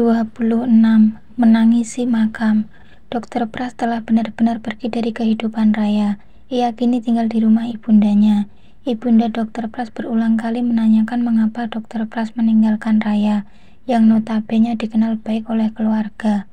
26. Menangisi makam. Dr. Pras telah benar-benar pergi dari kehidupan Raya. Ia kini tinggal di rumah ibundanya. Ibunda Dr. Pras berulang kali menanyakan mengapa Dr. Pras meninggalkan Raya, yang notabene dikenal baik oleh keluarga.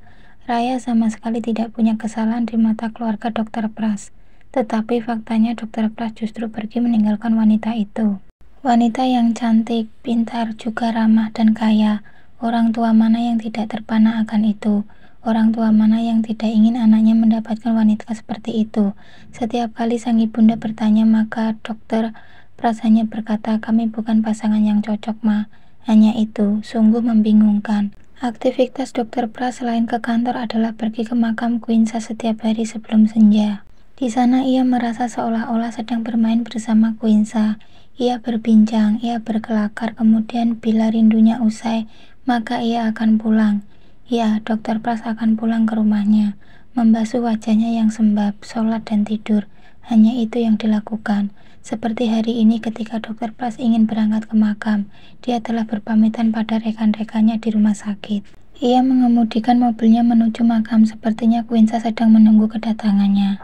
Raya sama sekali tidak punya kesalahan di mata keluarga Dr. Pras. Tetapi faktanya Dr. Pras justru pergi meninggalkan wanita itu. Wanita yang cantik, pintar, juga ramah dan kaya. Orang tua mana yang tidak terpana akan itu? Orang tua mana yang tidak ingin anaknya mendapatkan wanita seperti itu? Setiap kali sang ibunda bertanya, maka Dr. Pras hanya berkata, "Kami bukan pasangan yang cocok, Ma." Hanya itu, sungguh membingungkan. Aktivitas Dr. Pras selain ke kantor adalah pergi ke makam Quinsa setiap hari sebelum senja. Di sana ia merasa seolah-olah sedang bermain bersama Quinsa. Ia berbincang, ia berkelakar, kemudian bila rindunya usai, maka ia akan pulang. Ya, Dr. Pras akan pulang ke rumahnya, membasuh wajahnya yang sembab, sholat dan tidur. Hanya itu yang dilakukan. Seperti hari ini ketika Dr. Pras ingin berangkat ke makam, dia telah berpamitan pada rekan-rekannya di rumah sakit. Ia mengemudikan mobilnya menuju makam, sepertinya Quinsa sedang menunggu kedatangannya.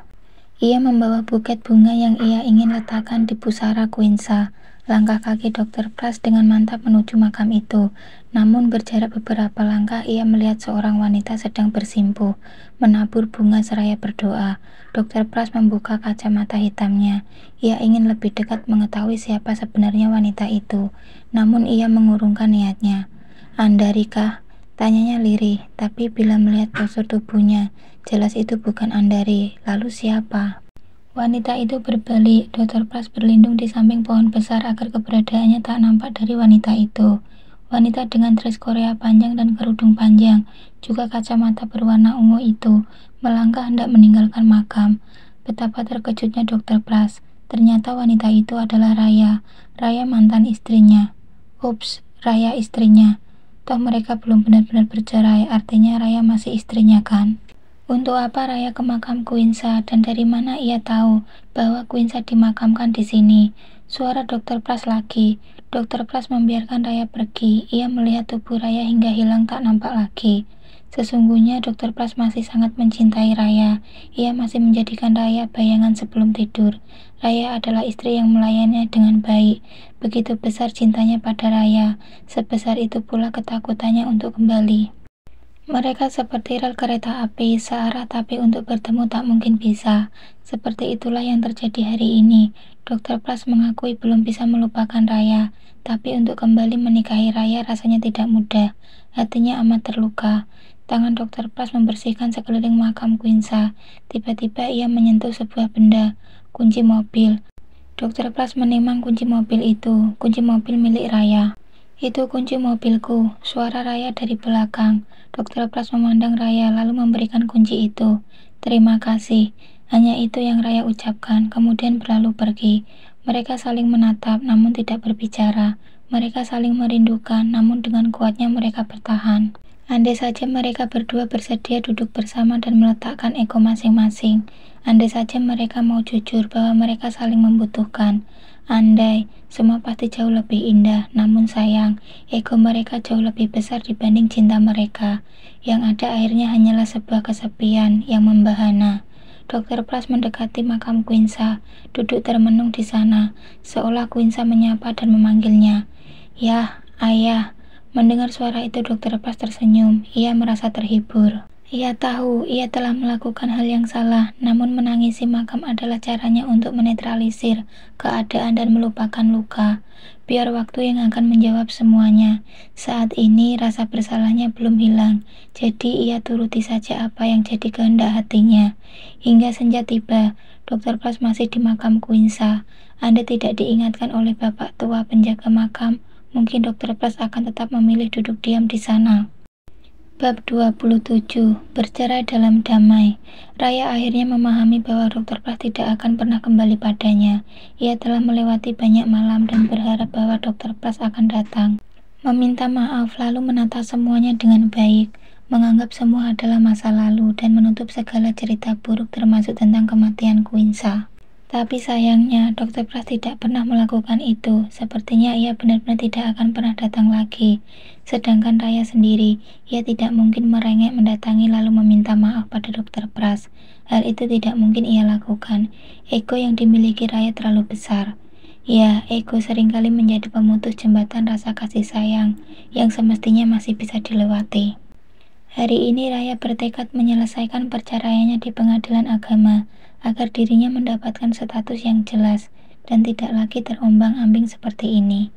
Ia membawa buket bunga yang ia ingin letakkan di pusara Quinsa. Langkah kaki Dr. Pras dengan mantap menuju makam itu. Namun berjarak beberapa langkah ia melihat seorang wanita sedang bersimpuh, menabur bunga seraya berdoa. Dr. Pras membuka kacamata hitamnya. Ia ingin lebih dekat mengetahui siapa sebenarnya wanita itu. Namun ia mengurungkan niatnya. "Andarikah?" tanyanya lirih, tapi bila melihat postur tubuhnya, jelas itu bukan Andari. Lalu siapa? Wanita itu berbalik. Dr. Pras berlindung di samping pohon besar agar keberadaannya tak nampak dari wanita itu. Wanita dengan dress Korea panjang dan kerudung panjang, juga kacamata berwarna ungu itu, melangkah hendak meninggalkan makam. Betapa terkejutnya Dr. Pras. Ternyata wanita itu adalah Raya. Raya mantan istrinya. Ups, Raya istrinya. Toh mereka belum benar-benar bercerai, artinya Raya masih istrinya kan? Untuk apa Raya ke makam Quinsa, dan dari mana ia tahu bahwa Quinsa dimakamkan di sini? Suara Dr. Pras lagi. Dr. Pras membiarkan Raya pergi. Ia melihat tubuh Raya hingga hilang tak nampak lagi. Sesungguhnya Dr. Pras masih sangat mencintai Raya. Ia masih menjadikan Raya bayangan sebelum tidur. Raya adalah istri yang melayaninya dengan baik. Begitu besar cintanya pada Raya, sebesar itu pula ketakutannya untuk kembali. Mereka seperti rel kereta api, searah tapi untuk bertemu tak mungkin bisa. Seperti itulah yang terjadi hari ini. Dr. Pras mengakui belum bisa melupakan Raya, tapi untuk kembali menikahi Raya rasanya tidak mudah. Hatinya amat terluka. Tangan Dr. Pras membersihkan sekeliling makam Quinsa. Tiba-tiba ia menyentuh sebuah benda, kunci mobil. Dr. Pras menimang kunci mobil itu, kunci mobil milik Raya. "Itu kunci mobilku," suara Raya dari belakang. Dr. Pras memandang Raya lalu memberikan kunci itu. "Terima kasih." Hanya itu yang Raya ucapkan, kemudian berlalu pergi. Mereka saling menatap namun tidak berbicara. Mereka saling merindukan namun dengan kuatnya mereka bertahan. Andai saja mereka berdua bersedia duduk bersama dan meletakkan ego masing-masing. Andai saja mereka mau jujur bahwa mereka saling membutuhkan. Andai, semua pasti jauh lebih indah. Namun sayang, ego mereka jauh lebih besar dibanding cinta mereka. Yang ada akhirnya hanyalah sebuah kesepian yang membahana. Dr. Pras mendekati makam Quinsa, duduk termenung di sana, seolah Quinsa menyapa dan memanggilnya. "Yah, Ayah." Mendengar suara itu Dr. Pras tersenyum. Ia merasa terhibur. Ia tahu ia telah melakukan hal yang salah, namun menangisi makam adalah caranya untuk menetralisir keadaan dan melupakan luka. Biar waktu yang akan menjawab semuanya. Saat ini rasa bersalahnya belum hilang, jadi ia turuti saja apa yang jadi kehendak hatinya. Hingga senja tiba, Dr. Pras masih di makam Quinsa. Andai tidak diingatkan oleh bapak tua penjaga makam, mungkin Dr. Pras akan tetap memilih duduk diam di sana. Bab 27. Bercerai dalam damai. Raya akhirnya memahami bahwa Dr. Pras tidak akan pernah kembali padanya. Ia telah melewati banyak malam dan berharap bahwa Dr. Pras akan datang, meminta maaf, lalu menata semuanya dengan baik, menganggap semua adalah masa lalu dan menutup segala cerita buruk termasuk tentang kematian Quinsa. Tapi sayangnya, Dokter Pras tidak pernah melakukan itu. Sepertinya ia benar-benar tidak akan pernah datang lagi. Sedangkan Raya sendiri, ia tidak mungkin merengek mendatangi lalu meminta maaf pada Dokter Pras. Hal itu tidak mungkin ia lakukan. Ego yang dimiliki Raya terlalu besar. Ya, ego seringkali menjadi pemutus jembatan rasa kasih sayang yang semestinya masih bisa dilewati. Hari ini Raya bertekad menyelesaikan perceraiannya di pengadilan agama agar dirinya mendapatkan status yang jelas dan tidak lagi terombang-ambing seperti ini.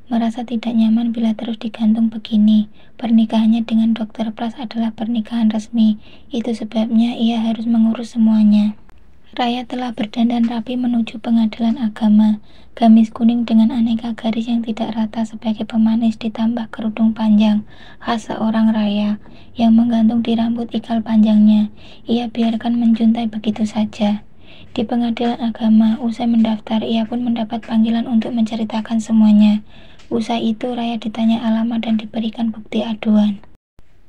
Merasa tidak nyaman bila terus digantung begini. Pernikahannya dengan Dokter Pras adalah pernikahan resmi. Itu sebabnya ia harus mengurus semuanya. Raya telah berdandan rapi menuju pengadilan agama. Gamis kuning dengan aneka garis yang tidak rata sebagai pemanis ditambah kerudung panjang khas seorang Raya yang menggantung di rambut ikal panjangnya. Ia biarkan menjuntai begitu saja. Di pengadilan agama, usai mendaftar, ia pun mendapat panggilan untuk menceritakan semuanya. Usai itu, Raya ditanya alamat dan diberikan bukti aduan.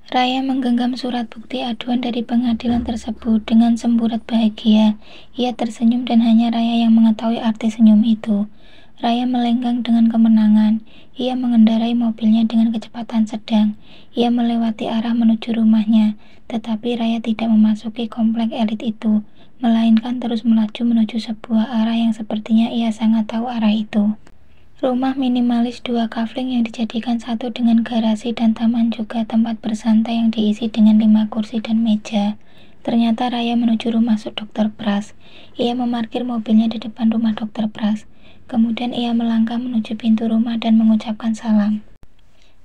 Raya menggenggam surat bukti aduan dari pengadilan tersebut dengan semburat bahagia. Ia tersenyum dan hanya Raya yang mengetahui arti senyum itu. Raya melenggang dengan kemenangan. Ia mengendarai mobilnya dengan kecepatan sedang. Ia melewati arah menuju rumahnya, tetapi Raya tidak memasuki komplek elit itu, melainkan terus melaju menuju sebuah arah yang sepertinya ia sangat tahu arah itu. Rumah minimalis 2 kafling yang dijadikan satu dengan garasi dan taman juga tempat bersantai yang diisi dengan 5 kursi dan meja. Ternyata Raya menuju rumah Dokter Pras. Ia memarkir mobilnya di depan rumah Dokter Pras. Kemudian ia melangkah menuju pintu rumah dan mengucapkan salam.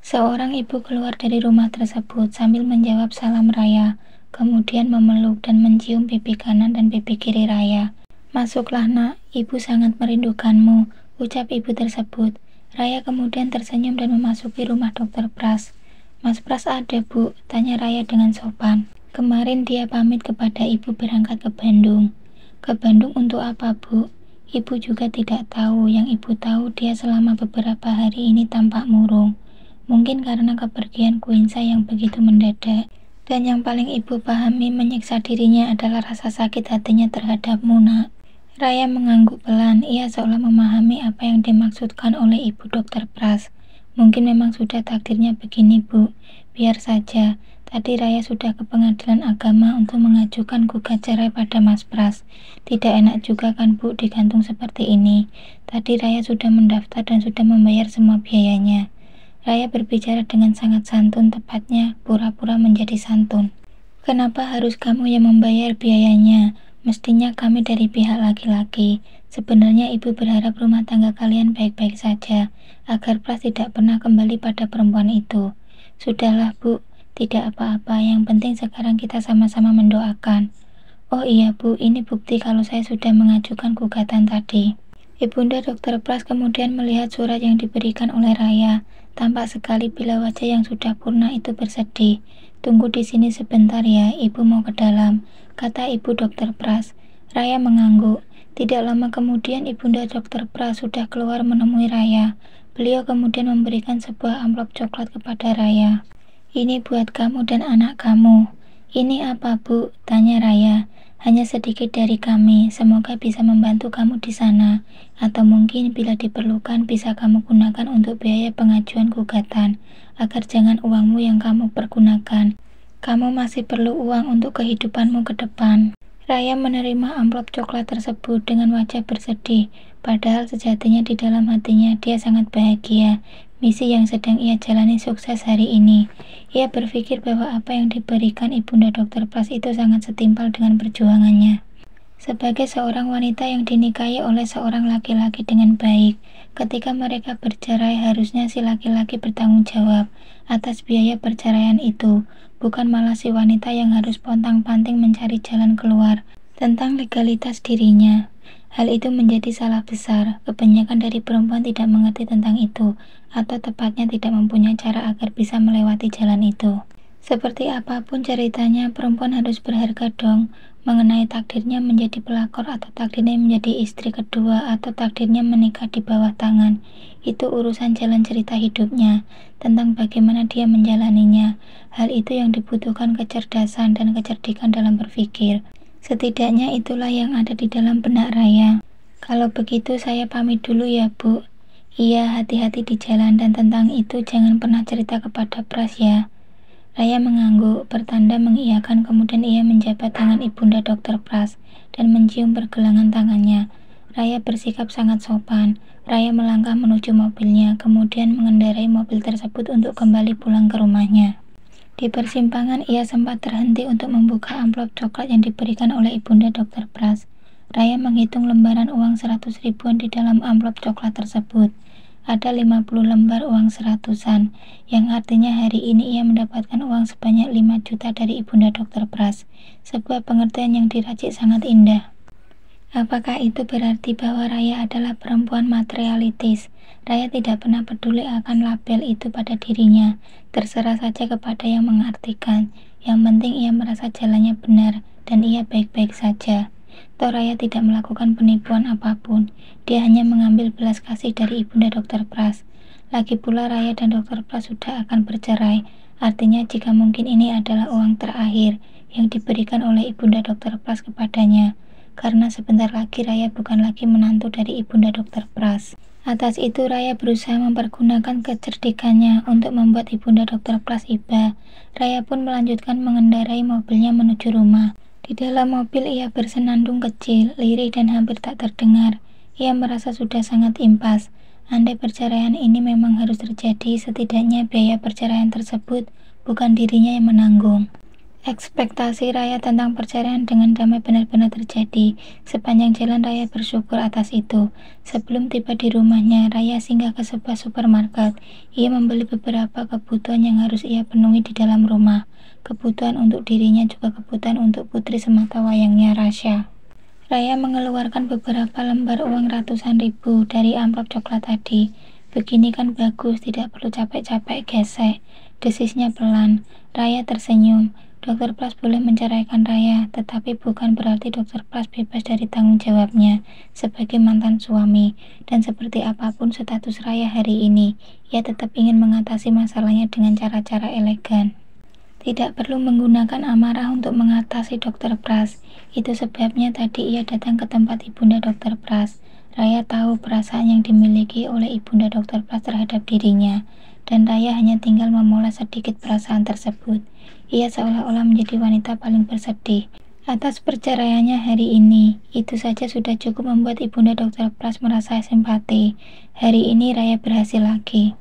Seorang ibu keluar dari rumah tersebut sambil menjawab salam Raya, kemudian memeluk dan mencium pipi kanan dan pipi kiri Raya. "Masuklah nak, ibu sangat merindukanmu," ucap ibu tersebut. Raya kemudian tersenyum dan memasuki rumah Dokter Pras. "Mas Pras ada, Bu?" tanya Raya dengan sopan. "Kemarin dia pamit kepada ibu berangkat ke Bandung." "Ke Bandung untuk apa, Bu?" "Ibu juga tidak tahu. Yang ibu tahu dia selama beberapa hari ini tampak murung. Mungkin karena kepergian Kuinsa yang begitu mendadak. Dan yang paling ibu pahami menyiksa dirinya adalah rasa sakit hatinya terhadapmu, nak." Raya mengangguk pelan. Ia seolah memahami apa yang dimaksudkan oleh ibu Dokter Pras. "Mungkin memang sudah takdirnya begini, Bu. Biar saja. Tadi Raya sudah ke pengadilan agama untuk mengajukan gugat cerai pada Mas Pras. Tidak enak juga kan, Bu, digantung seperti ini. Tadi Raya sudah mendaftar dan sudah membayar semua biayanya." Raya berbicara dengan sangat santun, tepatnya pura-pura menjadi santun. "Kenapa harus kamu yang membayar biayanya? Mestinya kami dari pihak laki-laki. Sebenarnya ibu berharap rumah tangga kalian baik-baik saja, agar Pras tidak pernah kembali pada perempuan itu." "Sudahlah, Bu, tidak apa-apa. Yang penting sekarang kita sama-sama mendoakan." "Oh iya, Bu, ini bukti kalau saya sudah mengajukan gugatan tadi." Ibunda Dokter Pras kemudian melihat surat yang diberikan oleh Raya. Tampak sekali bila wajah yang sudah purna itu bersedih. "Tunggu di sini sebentar ya, ibu mau ke dalam," kata ibu Dokter Pras. Raya mengangguk. Tidak lama kemudian ibunda Dokter Pras sudah keluar menemui Raya. Beliau kemudian memberikan sebuah amplop coklat kepada Raya. "Ini buat kamu dan anak kamu." "Ini apa, Bu?" tanya Raya. "Hanya sedikit dari kami, semoga bisa membantu kamu di sana. Atau mungkin bila diperlukan bisa kamu gunakan untuk biaya pengajuan gugatan, agar jangan uangmu yang kamu pergunakan. Kamu masih perlu uang untuk kehidupanmu ke depan." Raya menerima amplop coklat tersebut dengan wajah bersedih, padahal sejatinya di dalam hatinya dia sangat bahagia. Misi yang sedang ia jalani sukses hari ini. Ia berpikir bahwa apa yang diberikan ibunda Dokter Pras itu sangat setimpal dengan perjuangannya. Sebagai seorang wanita yang dinikahi oleh seorang laki-laki dengan baik, ketika mereka bercerai harusnya si laki-laki bertanggung jawab atas biaya perceraian itu, bukan malah si wanita yang harus pontang-panting mencari jalan keluar tentang legalitas dirinya. Hal itu menjadi salah besar. Kebanyakan dari perempuan tidak mengerti tentang itu, atau tepatnya tidak mempunyai cara agar bisa melewati jalan itu. Seperti apapun ceritanya, perempuan harus berharga dong. Mengenai takdirnya menjadi pelakor atau takdirnya menjadi istri kedua atau takdirnya menikah di bawah tangan, itu urusan jalan cerita hidupnya, tentang bagaimana dia menjalaninya. Hal itu yang dibutuhkan kecerdasan dan kecerdikan dalam berpikir. Setidaknya itulah yang ada di dalam benak Raya. Kalau begitu saya pamit dulu ya, Bu. Iya, hati-hati di jalan dan tentang itu jangan pernah cerita kepada Pras ya. Raya mengangguk, bertanda mengiyakan, kemudian ia menjabat tangan Ibunda Dokter Pras dan mencium pergelangan tangannya. Raya bersikap sangat sopan. Raya melangkah menuju mobilnya, kemudian mengendarai mobil tersebut untuk kembali pulang ke rumahnya. Di persimpangan, ia sempat terhenti untuk membuka amplop coklat yang diberikan oleh Ibunda Dokter Pras. Raya menghitung lembaran uang 100 ribuan di dalam amplop coklat tersebut. Ada 50 lembar uang seratusan, yang artinya hari ini ia mendapatkan uang sebanyak 5 juta dari Ibunda Dokter Pras. Sebuah pengertian yang diracik sangat indah. Apakah itu berarti bahwa Raya adalah perempuan materialistis? Raya tidak pernah peduli akan label itu pada dirinya. Terserah saja kepada yang mengartikan. Yang penting ia merasa jalannya benar dan ia baik-baik saja. Toh Raya tidak melakukan penipuan apapun. Dia hanya mengambil belas kasih dari Ibunda Dokter Pras. Lagi pula Raya dan Dokter Pras sudah akan bercerai. Artinya jika mungkin ini adalah uang terakhir yang diberikan oleh Ibunda Dokter Pras kepadanya. Karena sebentar lagi Raya bukan lagi menantu dari Ibunda Dokter Pras. Atas itu Raya berusaha mempergunakan kecerdikannya untuk membuat Ibunda Dokter Pras iba. Raya pun melanjutkan mengendarai mobilnya menuju rumah. Di dalam mobil ia bersenandung kecil, lirih dan hampir tak terdengar. Ia merasa sudah sangat impas. Andai perceraian ini memang harus terjadi, setidaknya biaya perceraian tersebut bukan dirinya yang menanggung. Ekspektasi Raya tentang perceraian dengan damai benar-benar terjadi. Sepanjang jalan Raya bersyukur atas itu. Sebelum tiba di rumahnya, Raya singgah ke sebuah supermarket. Ia membeli beberapa kebutuhan yang harus ia penuhi di dalam rumah. Kebutuhan untuk dirinya juga kebutuhan untuk putri semata wayangnya, Rasya. Raya mengeluarkan beberapa lembar uang ratusan ribu dari amplop coklat tadi. Begini kan bagus, tidak perlu capek-capek gesek. Desisnya pelan. Raya tersenyum. Dokter Pras boleh menceraikan Raya, tetapi bukan berarti Dokter Pras bebas dari tanggung jawabnya sebagai mantan suami. Dan seperti apapun status Raya hari ini, ia tetap ingin mengatasi masalahnya dengan cara-cara elegan. Tidak perlu menggunakan amarah untuk mengatasi Dokter Pras. Itu sebabnya tadi ia datang ke tempat Ibunda Dokter Pras. Raya tahu perasaan yang dimiliki oleh Ibunda Dokter Pras terhadap dirinya, dan Raya hanya tinggal memoles sedikit perasaan tersebut. Ia seolah-olah menjadi wanita paling bersedih atas perceraiannya hari ini. Itu saja sudah cukup membuat Ibunda Dokter Pras merasa simpati. Hari ini Raya berhasil lagi.